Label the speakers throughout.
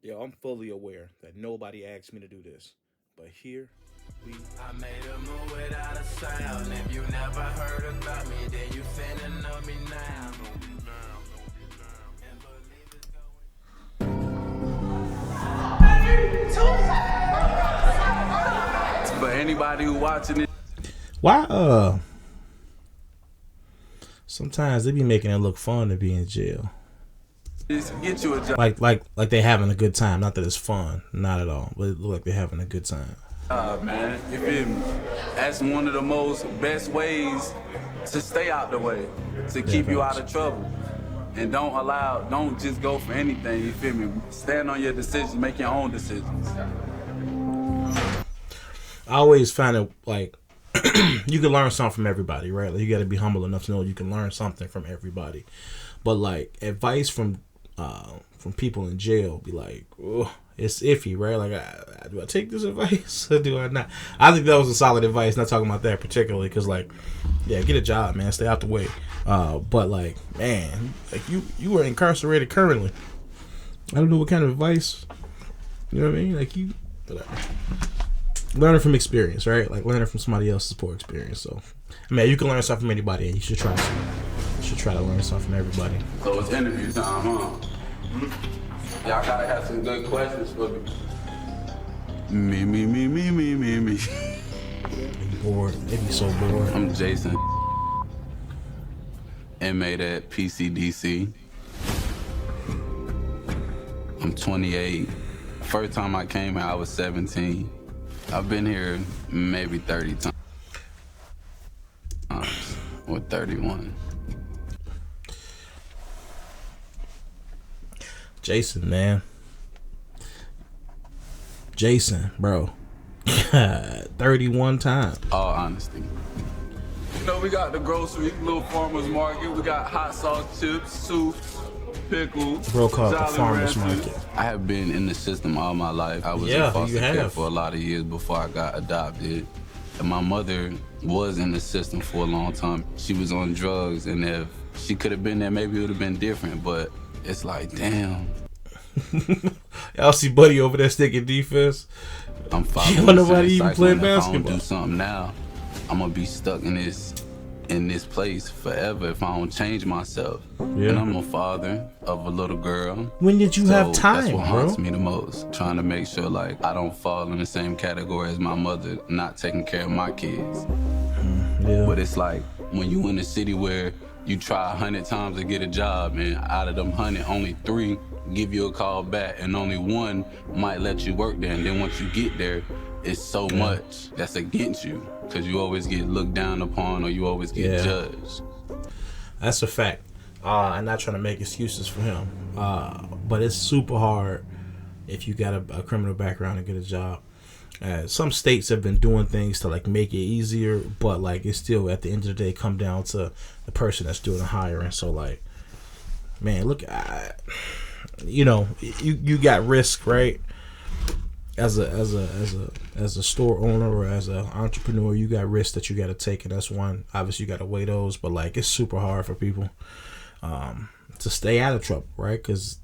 Speaker 1: Yo, I'm fully aware that nobody asked me to do this, but here we.
Speaker 2: I made a move without a sound. If you never heard about me, then you finna know me now. And believe it's going. For anybody who watching it,
Speaker 3: Why sometimes they be making it look fun to be in jail.
Speaker 2: get you a job.
Speaker 3: Like they having a good time. Not that it's fun, not at all. But it look like they're having a good time.
Speaker 2: Man, you feel me? That's one of the most best ways to stay out the way, to keep you out of trouble. And don't just go for anything, you feel me? Stand on your decisions, make your own decisions.
Speaker 3: I always find it like you can learn something from everybody, right? Like you got to be humble enough to know you can learn something from everybody. But like advice from people in jail be like, oh, it's iffy, right? Like, do I take this advice or do I not? I think that was a solid advice. Not talking about that particularly, because like, yeah, get a job, man. Stay out the way. But like, man, like you are incarcerated currently. I don't know what kind of advice. You know what I mean? Like you, whatever. Learning from experience, right? Like learning from somebody else's poor experience. So, I mean, you can learn something from anybody, and you should try to learn something from everybody.
Speaker 2: So it's interview time, huh? Y'all gotta have some good questions for me. Me.
Speaker 3: Bored. They be so bored.
Speaker 2: I'm Jason. Inmate at PCDC. I'm 28. First time I came here, I was 17. I've been here maybe 30 times, or 31.
Speaker 3: Jason, man. Jason, bro. 31 times.
Speaker 2: All honesty. You know, we got the grocery, little farmer's market. We got hot sauce, chips, soups, pickles.
Speaker 3: Bro called the
Speaker 2: Jolly
Speaker 3: farmer's
Speaker 2: Ranchers.
Speaker 3: market.
Speaker 2: I have been in the system all my life. I was
Speaker 3: Yeah,
Speaker 2: in foster
Speaker 3: you
Speaker 2: care
Speaker 3: have.
Speaker 2: for a lot of years before I got adopted. And my mother was in the system for a long time. She was on drugs, and if she could have been there, maybe it would have been different. But it's like, damn.
Speaker 3: Y'all see Buddy over there sticking defense.
Speaker 2: I'm following
Speaker 3: Don't nobody
Speaker 2: the
Speaker 3: even
Speaker 2: cycle,
Speaker 3: play
Speaker 2: and if I
Speaker 3: basketball.
Speaker 2: don't do something now, I'm gonna be stuck in this place forever if I don't change myself.
Speaker 3: Yeah.
Speaker 2: And I'm a father of a little girl.
Speaker 3: When did you have time,
Speaker 2: That's what
Speaker 3: bro?
Speaker 2: haunts me the most. Trying to make sure like I don't fall in the same category as my mother, not taking care of my kids.
Speaker 3: Yeah.
Speaker 2: But it's like when you in a city where you try 100 times to get a job, and out of them 100, only 3 give you a call back, and only 1 might let you work there. And then once you get there, it's so much that's against you, because you always get looked down upon, or you always get judged.
Speaker 3: That's a fact. I'm not trying to make excuses for him. But it's super hard if you got a criminal background to get a job. Some states have been doing things to like make it easier, but like it's still at the end of the day come down to the person that's doing the hiring. So like, man, look, you got risk, right? As a store owner or as an entrepreneur, you got risks that you got to take, and that's one. Obviously, you got to weigh those, but like it's super hard for people to stay out of trouble, right? Because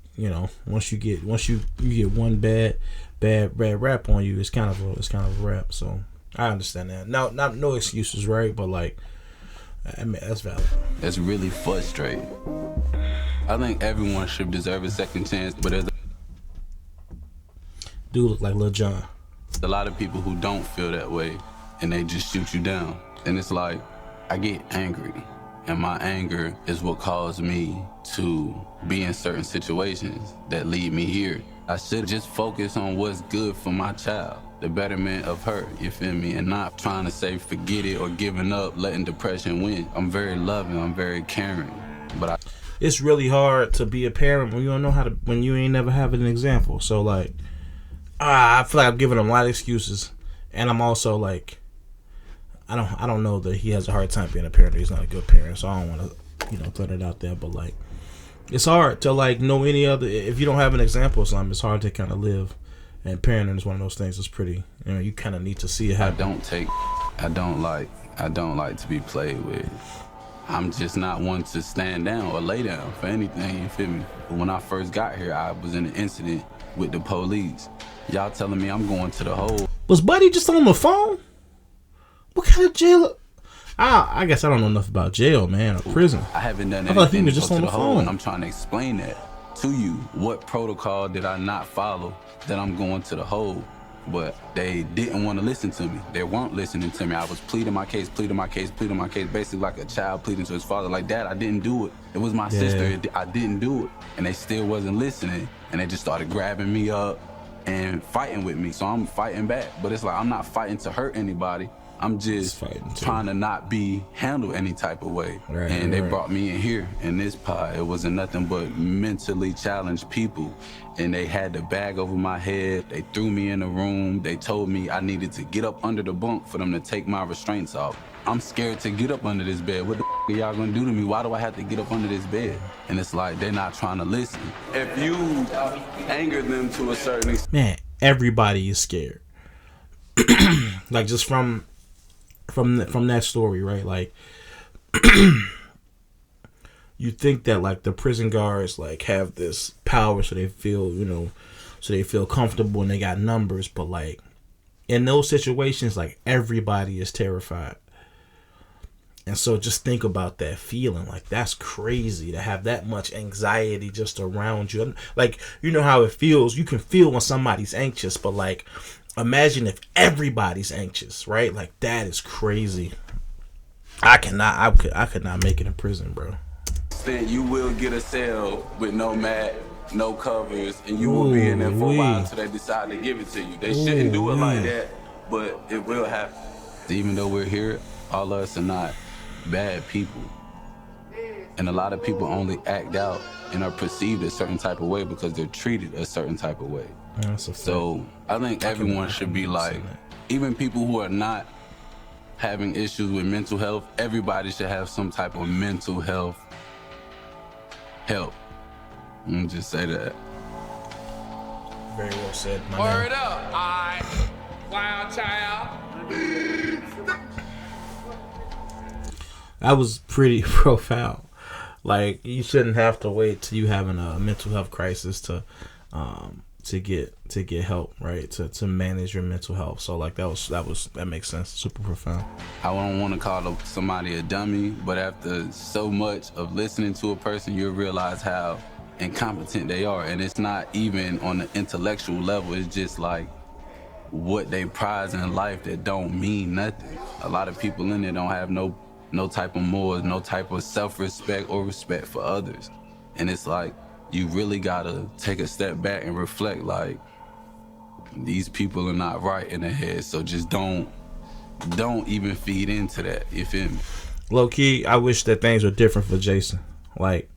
Speaker 3: once you get one bad rap on you, it's kind of a rap. So I understand that. No excuses, right? But like, I mean, that's valid.
Speaker 2: That's really frustrating. I think everyone should deserve a second chance, but there's
Speaker 3: Dude look like Lil Jon.
Speaker 2: a lot of people who don't feel that way, and they just shoot you down. And it's like, I get angry, and my anger is what caused me to be in certain situations that lead me here. I should just focus on what's good for my child, the betterment of her, you feel me? And not trying to say forget it or giving up, letting depression win. I'm very loving, I'm very caring, but
Speaker 3: It's really hard to be a parent when you don't know when you ain't never having an example. So like, I feel like I'm giving him a lot of excuses, and I'm also like, I don't know that he has a hard time being a parent. He's not a good parent, so I don't want to throw that out there. But like, it's hard to like know any other if you don't have an example of something. It's hard to kind of live, and parenting is one of those things that's pretty. You kind of need to see it happen.
Speaker 2: I don't like to be played with. I'm just not one to stand down or lay down for anything, you feel me? When I first got here, I was in an incident with the police. Y'all telling me I'm going to the hole.
Speaker 3: Was Buddy just on the phone? What kind of jail? I guess I don't know enough about jail, man, or prison.
Speaker 2: I haven't done
Speaker 3: I thought he
Speaker 2: anything
Speaker 3: was
Speaker 2: to
Speaker 3: just
Speaker 2: go
Speaker 3: on
Speaker 2: to
Speaker 3: the
Speaker 2: the hole,
Speaker 3: phone.
Speaker 2: and I'm trying to explain that to you. What protocol did I not follow that I'm going to the hole? But they didn't want to listen to me. They weren't listening to me. I was pleading my case, basically like a child pleading to his father. Like, Dad, I didn't do it. It was my sister. I didn't do it. And they still wasn't listening. And they just started grabbing me up and fighting with me. So I'm fighting back. But it's like, I'm not fighting to hurt anybody. I'm just trying to not be handled any type of way.
Speaker 3: Right,
Speaker 2: and they
Speaker 3: right.
Speaker 2: brought me in here in this pod. It wasn't nothing but mentally challenged people. And they had the bag over my head. They threw me in the room. They told me I needed to get up under the bunk for them to take my restraints off. I'm scared to get up under this bed. What the are y'all gonna do to me? Why do I have to get up under this bed? And it's like, they're not trying to listen. If you anger them to a certain extent.
Speaker 3: Man, everybody is scared. Like, just from that story, right? Like, you think that, like, the prison guards, like, have this power so they feel, so they feel comfortable and they got numbers, but, like, in those situations, like, everybody is terrified. And so just think about that feeling. Like, that's crazy to have that much anxiety just around you. Like, you know how it feels. You can feel when somebody's anxious, but, like, imagine if everybody's anxious, right? Like, that is crazy. I could not make it in prison, bro.
Speaker 2: Then you will get a cell with no mat, no covers, and you will be in there for a while until they decide to give it to you. They shouldn't do it like that, but it will happen. Even though we're here, all of us are not bad people. And a lot of people only act out and are perceived a certain type of way because they're treated a certain type of way. So I think everyone should be like, even people who are not having issues with mental health, everybody should have some type of mental health help. Let me just say that.
Speaker 3: Very well said, my
Speaker 4: Word
Speaker 3: man.
Speaker 4: up, I wild child.
Speaker 3: That was pretty profound. Like, you shouldn't have to wait till you having a mental health crisis to get help, right? To manage your mental health. So, like, that makes sense. Super profound.
Speaker 2: I don't want to call somebody a dummy, but after so much of listening to a person, you'll realize how incompetent they are. And it's not even on the intellectual level. It's just like what they prize in life that don't mean nothing. A lot of people in there don't have no type of morals, no type of self-respect or respect for others. And it's like, you really gotta take a step back and reflect, like, these people are not right in the head, so just don't even feed into that, you feel me?
Speaker 3: Low key, I wish that things were different for Jason. Like,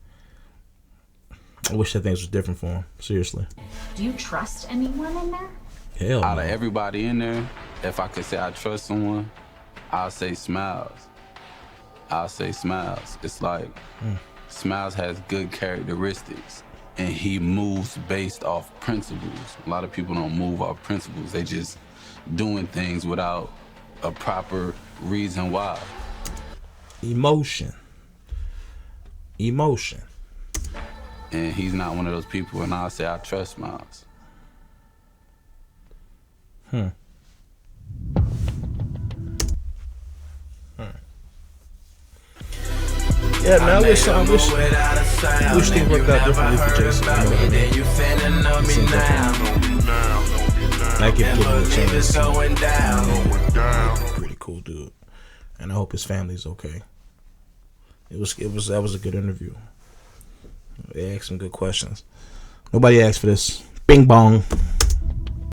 Speaker 3: I wish that things was different for him, seriously.
Speaker 5: Do you trust anyone in there?
Speaker 3: Hell
Speaker 2: Out
Speaker 3: no.
Speaker 2: of everybody in there, if I could say I trust someone, I'll say Smiles. It's like, Smiles has good characteristics, and he moves based off principles. A lot of people don't move off principles. They just doing things without a proper reason why.
Speaker 3: Emotion.
Speaker 2: And he's not one of those people, and I'll say I trust Smiles.
Speaker 3: Yeah, man, I wish things worked out differently for Jason. I give him a chance. Pretty cool dude, and I hope his family's okay. That was a good interview. They asked some good questions. Nobody asked for this. Bing bong.